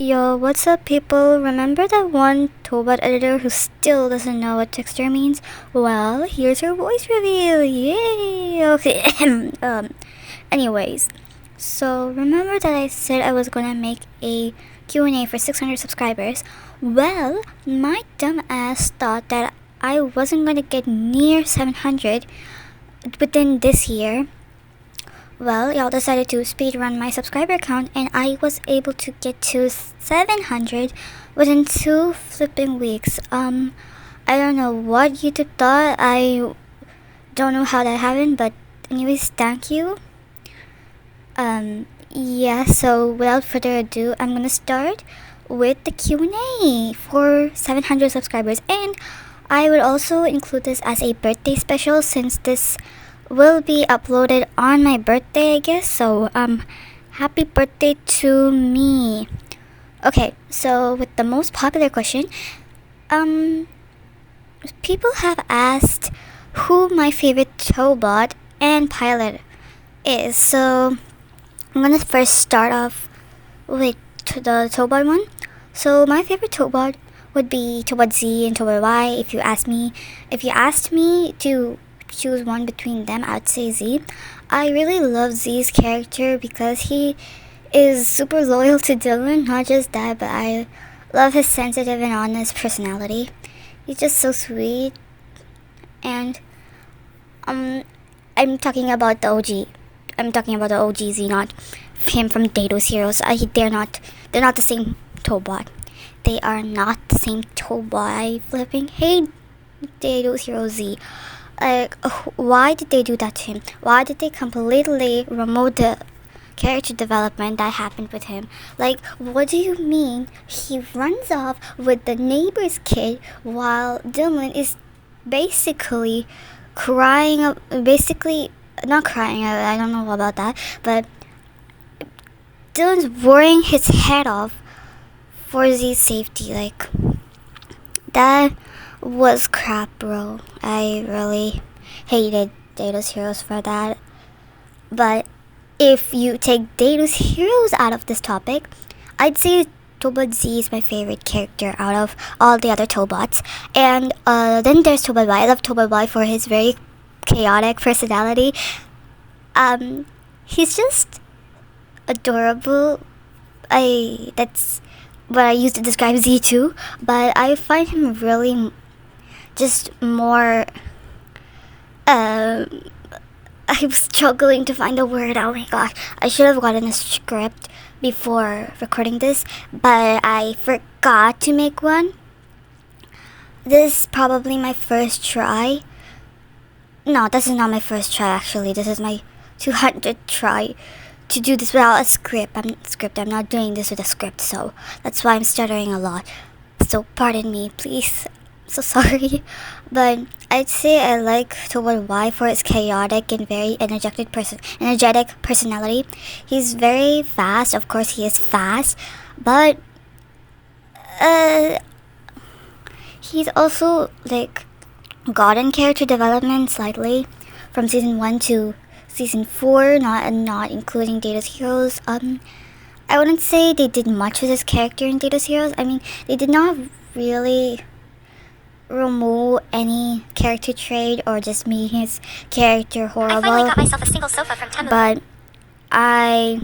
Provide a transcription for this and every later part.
Yo, what's up, people? Remember that one Tobot editor who still doesn't know what texture means? Well, here's her voice reveal. Yay! Okay. Anyways, so remember that I said I was gonna make a Q&A for 600 subscribers? Well, my dumb ass thought that I wasn't gonna get near 700 within this year. Well, y'all decided to speedrun my subscriber count, and I was able to get to 700 within 2 flipping weeks. I don't know what YouTube thought. I don't know how that happened, but anyways, thank you. Yeah, so without further ado, I'm gonna start with the Q&A for 700 subscribers, and I would also include this as a birthday special since this will be uploaded on my birthday, I guess. So happy birthday to me. Okay, so with the most popular question, people have asked who my favorite Tobot and pilot is. So I'm gonna first start off with the Tobot one. So my favorite Tobot would be Tobot Z and Tobot Y. If you asked me to choose one between them, I'd say Z. I really love Z's character because he is super loyal to Dylan. Not just that, but I love his sensitive and honest personality. He's just so sweet. And I'm talking about the OG. I'm talking about the OG Z, not him from Dado's Heroes. They're not the same Tobot. They are not the same Tobot. I flipping hate Dado's Heroes Z. Like, why did they do that to him? Why did they completely remove the character development that happened with him? Like, what do you mean he runs off with the neighbor's kid while Dylan is basically crying? Basically, not crying, I don't know about that, but Dylan's worrying his head off for Z's safety. Like, that was crap, bro. I really hated Dado's Heroes for that. But if you take Dado's Heroes out of this topic, I'd say Tobot Z is my favorite character out of all the other Tobots. And then there's Tobot Y. I love Tobot Y for his very chaotic personality. He's just adorable. That's what I use to describe Z too. But I find him really just more I was struggling to find a word. Oh my gosh, I should have gotten a script before recording this, but I forgot to make one. This is probably my first try. No, this is not my first try actually. This is my 200th try to do this without a script. I'm not doing this with a script, so that's why I'm stuttering a lot. So pardon me, please. So sorry, but I'd say I like Tobot Y for his chaotic and very energetic personality. He's very fast. Of course, he is fast, but he's also like gotten character development slightly from season 1 to season 4, not including Dado's Heroes. I wouldn't say they did much with his character in Dado's Heroes. I mean, they did not really remove any character trait or just make his character horrible. I finally got myself a single sofa from Temu. But I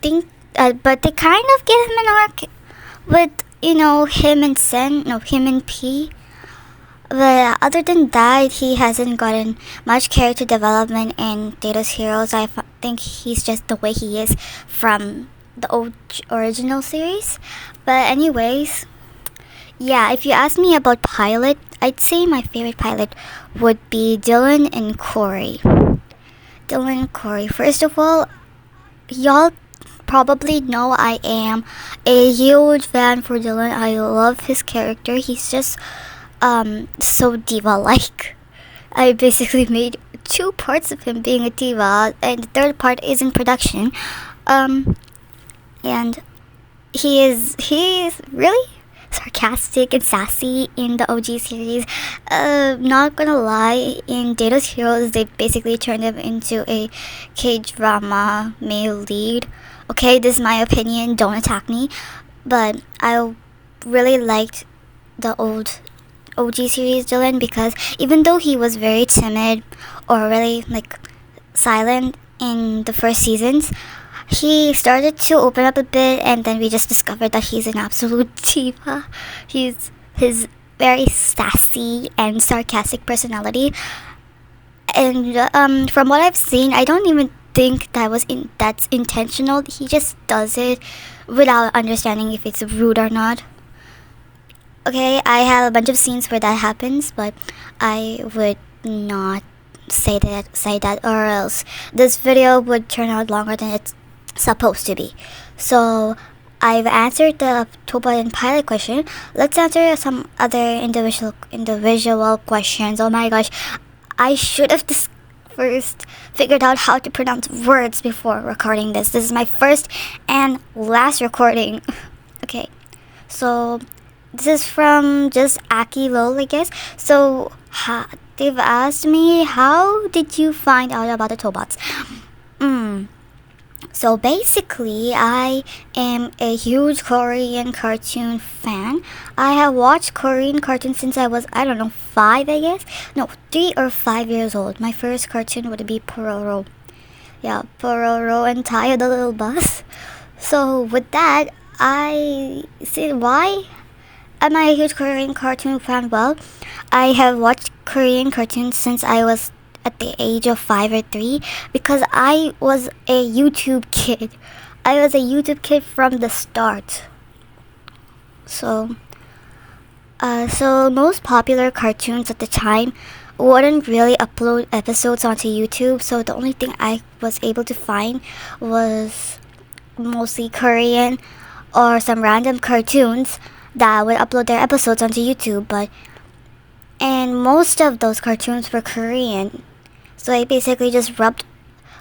think, but they kind of give him an arc with, him and P. But other than that, he hasn't gotten much character development in Dado's Heroes. I think he's just the way he is from the original series. But anyways, yeah, if you ask me about pilot, I'd say my favorite pilot would be Dylan and Corey. Dylan and Corey. First of all, y'all probably know I am a huge fan for Dylan. I love his character. He's just so diva-like. I basically made 2 parts of him being a diva, and the 3rd part is in production. And he is really sarcastic and sassy in the OG series. Not gonna lie, in Dado's Heroes, they basically turned him into a K-drama male lead. Okay, this is my opinion. Don't attack me. But I really liked the old OG series Dylan because even though he was very timid or really like silent in the first seasons, he started to open up a bit, and then we just discovered that he's an absolute diva. His very sassy and sarcastic personality, and from what I've seen, I don't even think that's intentional. He just does it without understanding if it's rude or not. Okay, I have a bunch of scenes where that happens, but I would not say that, or else this video would turn out longer than it's supposed to be. So I've answered the Tobot and pilot question. Let's answer some other individual questions. Oh my gosh, I should have first figured out how to pronounce words before recording this. This is my first and last recording. Okay, so this is from just Aki Lol, I guess. So they've asked me, how did you find out about the Tobots? So basically, I am a huge Korean cartoon fan. I have watched Korean cartoons since I was, I don't know, 5, I guess? No, 3 or 5 years old. My first cartoon would be Pororo. Yeah, Pororo and Tayo the Little Bus. So with that, I see why am I a huge Korean cartoon fan? Well, I have watched Korean cartoons since I was at the age of 5 or 3 because I was a YouTube kid. I was a YouTube kid from the start. So most popular cartoons at the time wouldn't really upload episodes onto YouTube, so the only thing I was able to find was mostly Korean or some random cartoons that would upload their episodes onto YouTube, and most of those cartoons were Korean. So I basically just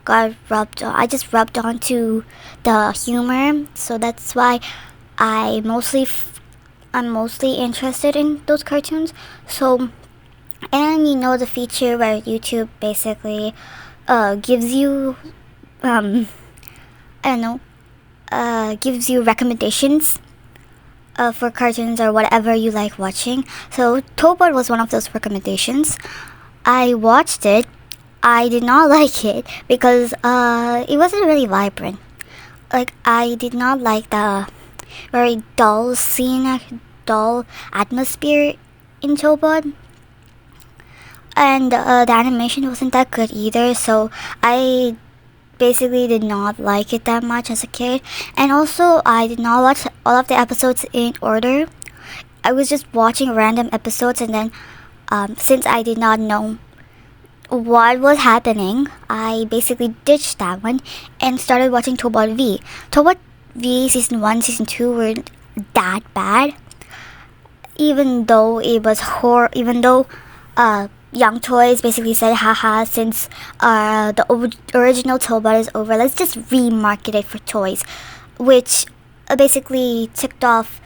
I just rubbed onto the humor. So that's why I'm mostly interested in those cartoons. So, and the feature where YouTube basically gives you I don't know, gives you recommendations for cartoons or whatever you like watching. So Tobot was one of those recommendations. I watched it. I did not like it because it wasn't really vibrant. Like, I did not like the very dull dull atmosphere in Tobot. And the animation wasn't that good either, so I basically did not like it that much as a kid. And also, I did not watch all of the episodes in order. I was just watching random episodes, and then since I did not know what was happening, I basically ditched that one and started watching Tobot V. Tobot V season 1, season 2 weren't that bad, even though it was even though Young Toys basically said, haha, since the original Tobot is over, let's just remarket it for toys, which basically ticked off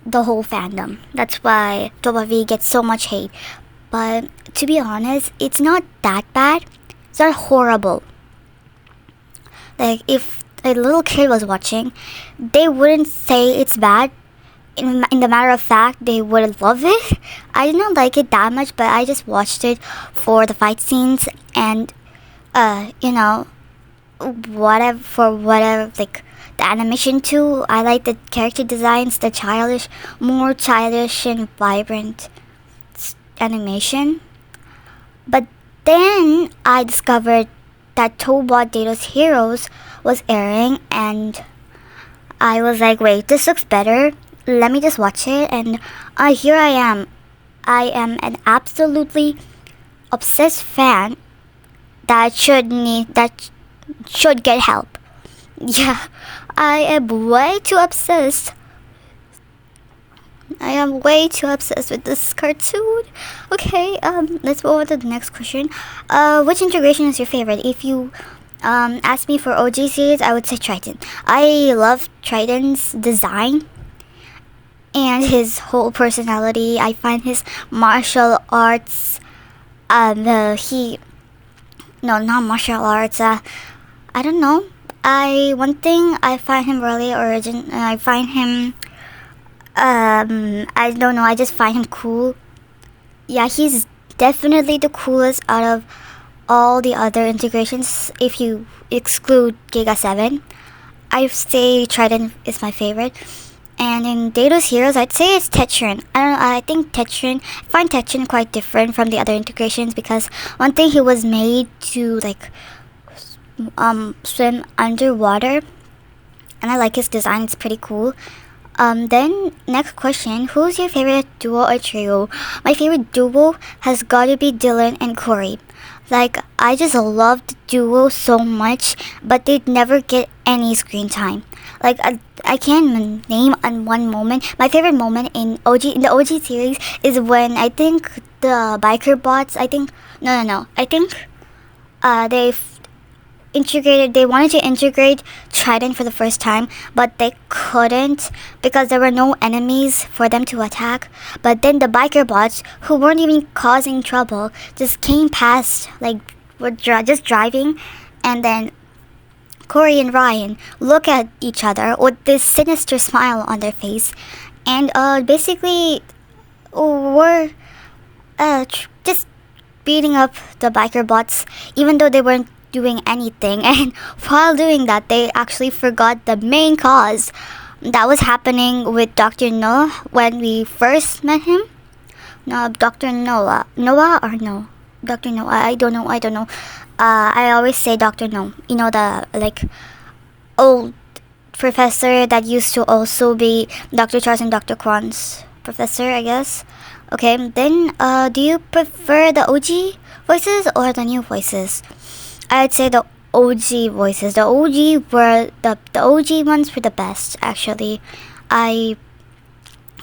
the whole fandom. That's why Tobot V gets so much hate. But to be honest, it's not that bad. It's not horrible. Like, if a little kid was watching, they wouldn't say it's bad. In the matter of fact, they would love it. I did not like it that much, but I just watched it for the fight scenes and, whatever, like, the animation too. I like the character designs, more childish and vibrant animation. But then I discovered that Tobot Dato's Heroes was airing, and I was like, wait, this looks better. Let me just watch it. And here I am. I am an absolutely obsessed fan that should get help. Yeah, I am way too obsessed. I am way too obsessed with this cartoon. Okay, let's move on to the next question. Which integration is your favorite? If you ask me for OG series, I would say Triton. I love Triton's design and his whole personality. I find his martial arts, not martial arts. I don't know. I one thing I find him really origin. I find him. I don't know. I just find him cool. Yeah, he's definitely the coolest out of all the other integrations. If you exclude Giga 7, I say Trident is my favorite. And in Dato's Heroes, I'd say it's Tetrin. I don't know. I think Tetrin. I find Tetrin quite different from the other integrations because one thing he was made to like swim underwater, and I like his design. It's pretty cool. Then next question: who's your favorite duo or trio? My favorite duo has got to be Dylan and Corey. Like I just love the duo so much, but they'd never get any screen time. Like I can't name on one moment. My favorite moment in the OG series is when I think the biker bots. I think no. I think they they wanted to integrate Trident for the first time, but they couldn't because there were no enemies for them to attack. But then the biker bots, who weren't even causing trouble, just came past, like were just driving, and then Corey and Ryan look at each other with this sinister smile on their face, and basically were just beating up the biker bots, even though they weren't doing anything. And while doing that, they actually forgot the main cause that was happening with Dr. Noah when we first met him. No, Dr. Noah or no, Dr. Noah. I don't know. I always say Dr. No. You know, the like old professor that used to also be Dr. Charles and Dr. Kwan's professor, I guess. Okay, then do you prefer the OG voices or the new voices? I'd say the OG voices. The OG ones were the best, actually. I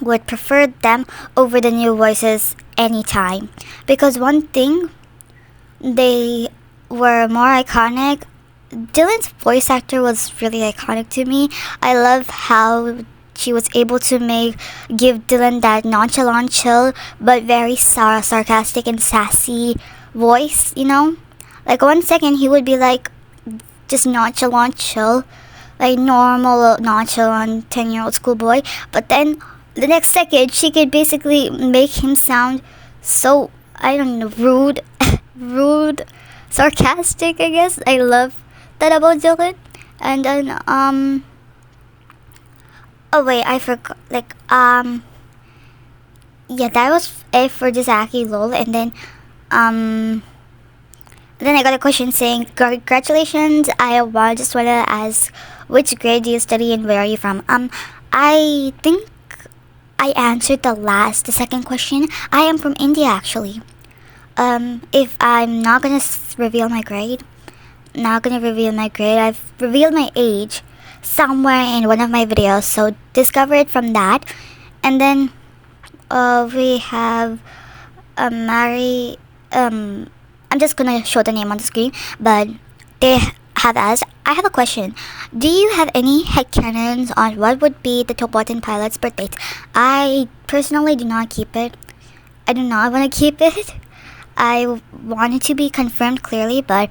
would prefer them over the new voices anytime, because one thing, they were more iconic. Dylan's voice actor was really iconic to me. I love how she was able to give Dylan that nonchalant chill but very sarcastic and sassy voice, you know? Like 1 second he would be like just nonchalant chill, like normal nonchalant 10-year-old schoolboy, but then the next second she could basically make him sound so, I don't know, rude, sarcastic, I guess. I love that about Dylan. And then oh wait, I forgot, like yeah, that was it for Jizaki lol. And then I got a question saying, congratulations, just want to ask, which grade do you study and where are you from? I think I answered the second question. I am from India, actually. If I'm not gonna reveal my grade, I've revealed my age somewhere in one of my videos, so discover it from that. And then we have Mary. I'm just gonna show the name on the screen, but they have asked, I have a question. Do you have any headcanons on what would be the top button pilot's birth date? I personally do not keep it. I do not want to keep it. I want it to be confirmed clearly, but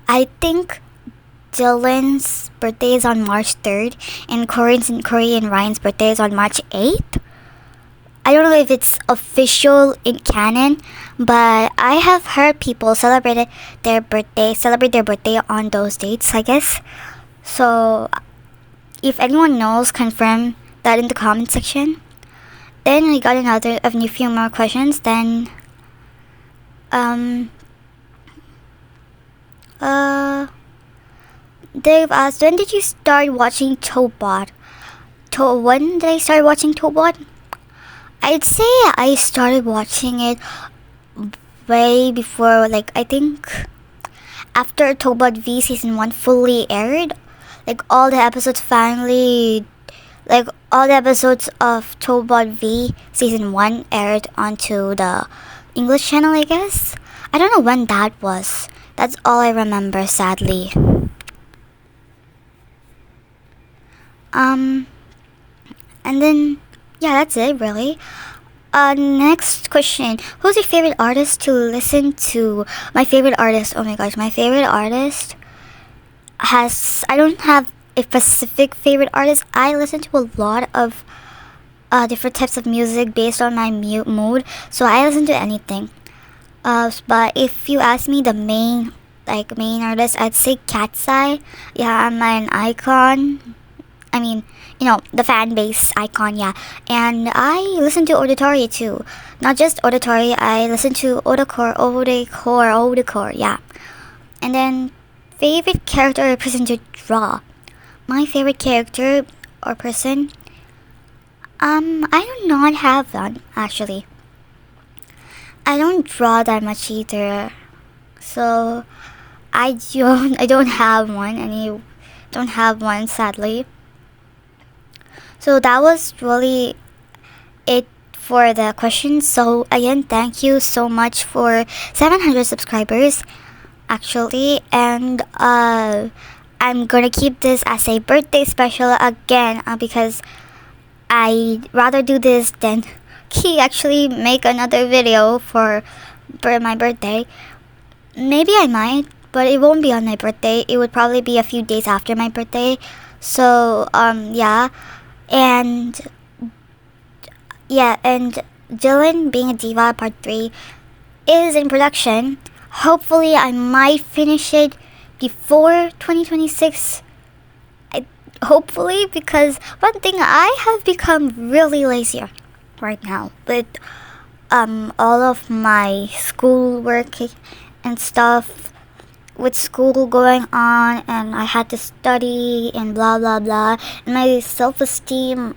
I think Dylan's birthday is on March 3rd, and Corey and Ryan's birthday is on March 8th. I don't know if it's official in canon, but I have heard people celebrate their birthday on those dates, I guess. So if anyone knows, confirm that in the comment section. Then we got a few more questions. Then Dave asked, when did you start watching Tobot? When did I start watching Tobot? I'd say I started watching it way before, like, I think after Tobot V Season 1 fully aired. Like, all the episodes of Tobot V Season 1 aired onto the English channel, I guess. I don't know when that was. That's all I remember, sadly. And then, yeah, that's it, really. Next question. Who's your favorite artist to listen to? My favorite artist, oh my gosh, my favorite artist? I don't have a specific favorite artist. I listen to a lot of different types of music based on my mood, so I listen to anything. But if you ask me the main artist, I'd say Cat's Eye. Yeah, I'm an icon. I mean, the fan base icon, yeah. And I listen to Auditory too. Not just Auditory, I listen to Audiocore, yeah. And then, favorite character or person to draw. My favorite character or person, I do not have one, actually. I don't draw that much either. So, I don't have one, don't have one, sadly. So that was really it for the questions. So again, thank you so much for 700 subscribers, actually, and I'm gonna keep this as a birthday special again, because I'd rather do this than actually make another video for my birthday. Maybe I might, but it won't be on my birthday. It would probably be a few days after my birthday. So yeah. And Dylan Being a Diva Part 3 is in production. Hopefully, I might finish it before 2026. Hopefully, because one thing, I have become really lazy right now with all of my schoolwork and stuff, with school going on, and I had to study and blah blah blah, and my self-esteem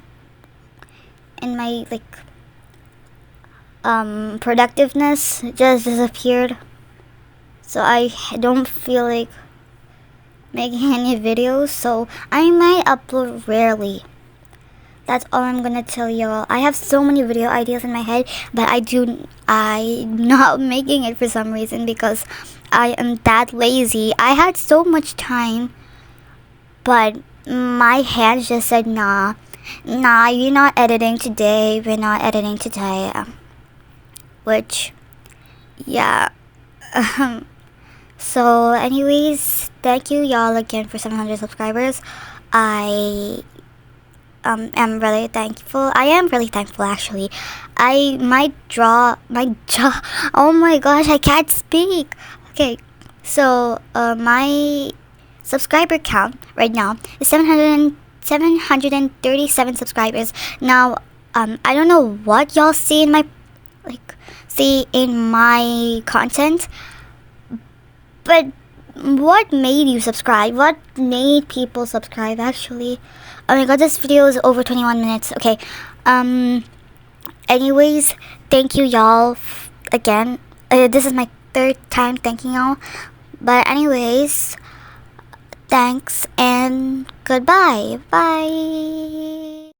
and my productiveness just disappeared. So I don't feel like making any videos, so I might upload rarely. That's all I'm gonna tell y'all. I have so many video ideas in my head, but I'm not making it for some reason, because I am that lazy. I had so much time, but my hands just said, nah, you're not editing today. We're not editing today. Which, yeah. So, anyways, thank you y'all again for 700 subscribers. I am really thankful. I am really thankful, actually. I might draw my jaw. Oh my gosh, I can't speak. Okay, so my subscriber count right now is 737 subscribers. Now, I don't know what y'all see in my content, but what made you subscribe? What made people subscribe, actually? Oh my god, this video is over 21 minutes. Okay. Anyways, thank you y'all again. This is my third time thanking y'all. But anyways, thanks and goodbye. Bye.